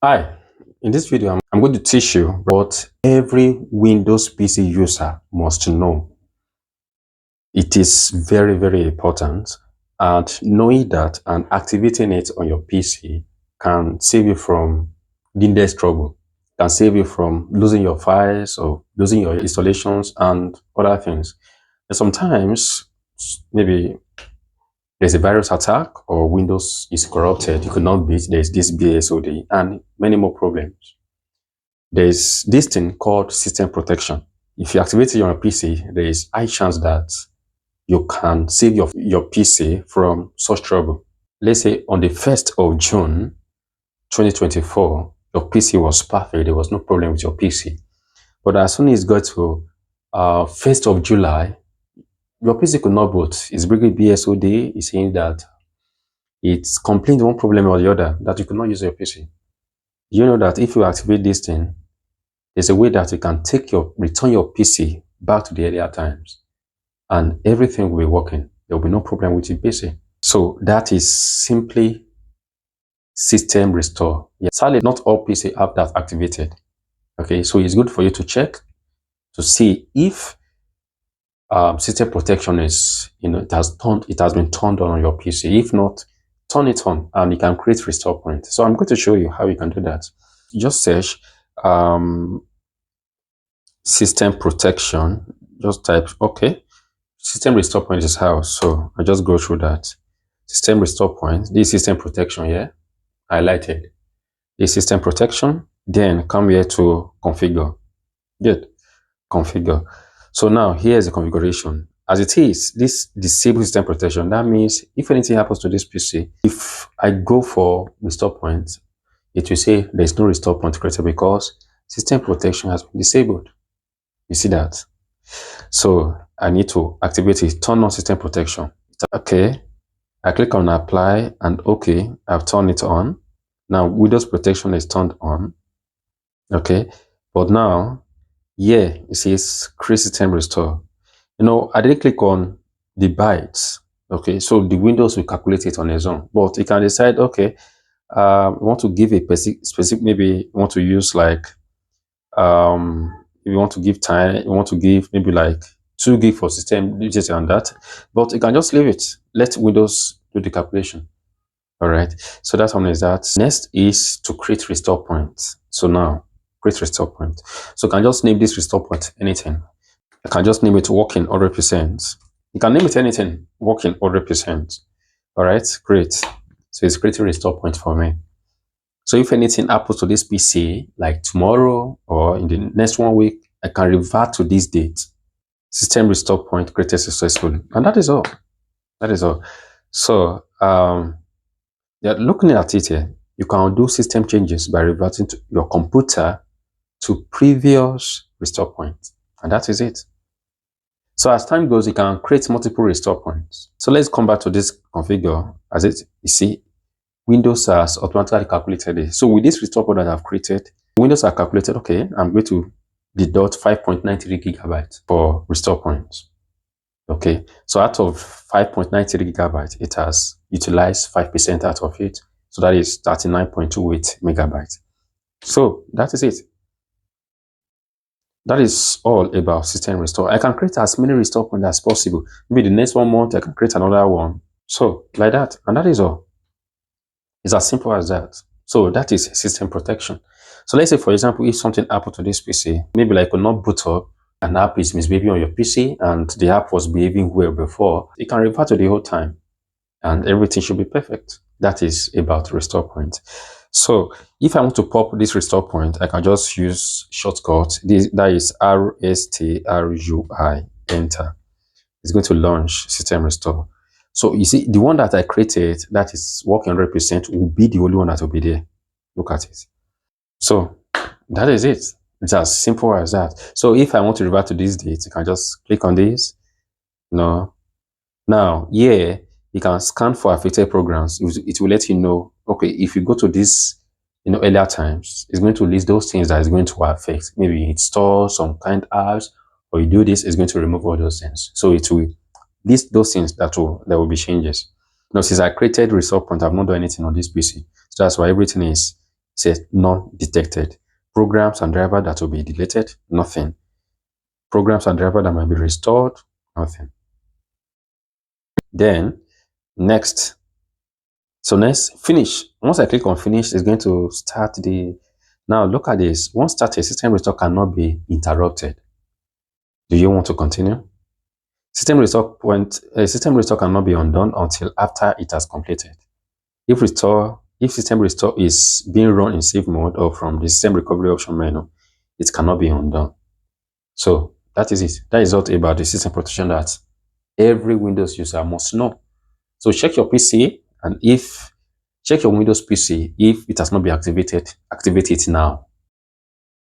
Hi, in this video, I'm going to teach you what every Windows PC user must know. It is very, very important, and knowing that and activating it on your PC can save you from needless trouble, can save you from losing your files or losing your installations and other things. And sometimes, maybe there's a virus attack or Windows is corrupted, you could not beat, there's this BSOD and many more problems. There's this thing called system protection. If you activate it on your PC, there is high chance that you can save your PC from such trouble. Let's say on the 1st of June 2024, your PC was perfect. There was no problem with your PC. But as soon as it got to 1st of July, your PC could not boot. It's bringing BSOD. It's saying that it's complaining one problem or the other that you could not use your PC. You know that if you activate this thing, there's a way that you can return your PC back to the earlier times and everything will be working. There will be no problem with your PC. So that is simply system restore. Yeah. Sadly, not all PC have that activated. Okay, so it's good for you to check to see if system protection is, it has been turned on your PC. If not, turn it on and you can create restore point. So I'm going to show you how you can do that. Just search system protection, just type okay. System restore point is how, so I just go through that. System restore point, this system protection here, highlighted. This system protection, then come here to configure. Good, configure. So now here's the configuration. As it is, this disable system protection, that means if anything happens to this PC, if I go for restore point, it will say there's no restore point created because system protection has been disabled. You see that? So I need to activate it, turn on system protection. Okay, I click on apply and okay, I've turned it on. Now Windows protection is turned on. Okay, but now here it says create system restore. I didn't click on the bytes. Okay, so the Windows will calculate it on its own, but you can decide, okay, you want to give a specific, maybe you want to use like if you want to give time, you want to give maybe like 2 gig for system this and that, but you can just leave it, let Windows do the calculation. All right, so that one is that. Next is to create restore point. So now create restore point, so you can just name this restore point anything. I can just name it working 100%. You can name it anything, working 100%. All right, great. So it's creating restore point for me. So if anything happens to this PC, like tomorrow or in the next 1 week, I can revert to this date. System restore point created successfully. And that is all. That is all. So yeah, looking at it here, you can do system changes by reverting to your computer to previous restore point. And that is it. So as time goes, you can create multiple restore points. So let's come back to this configure. As it, you see, Windows has automatically calculated it. So with this restore point that I've created, Windows has calculated, okay, I'm going to deduct 5.93 gigabytes for restore points. Okay, so out of 5.93 gigabytes, it has utilized 5% out of it. So that is 39.28 megabytes. So that is it. That is all about system restore. I can create as many restore points as possible. Maybe the next 1 month, I can create another one. So like that, and that is all. It's as simple as that. So that is system protection. So let's say, for example, if something happened to this PC, maybe like could not boot up, an app is misbehaving on your PC and the app was behaving well before, it can revert to the whole time and everything should be perfect. That is about restore point. So if I want to pop this restore point, I can just use shortcut. That is RSTRUI, enter. It's going to launch system restore. So you see, the one that I created that is working 100% will be the only one that will be there. Look at it. So that is it. It's as simple as that. So if I want to revert to this date, you can just click on this. No. Now, here, you can scan for affected programs. It will let you know, okay, if you go to this, earlier times, it's going to list those things that is going to affect. Maybe install some kind apps, or you do this, it's going to remove all those things. So it will list those things that will be changes. Now, since I created restore point, I've not done anything on this PC. So that's why everything is says none detected. Programs and driver that will be deleted, nothing. Programs and driver that might be restored, nothing. Then next, so next finish. Once I click on finish, it's going to start the. Now look at this. Once started, system restore cannot be interrupted. Do you want to continue? System restore cannot be undone until after it has completed. If system restore is being run in safe mode or from the system recovery option menu, it cannot be undone. So that is it. That is what about the system protection that every Windows user must know. So check your PC, and if check your Windows PC, if it has not been activated, activate it now.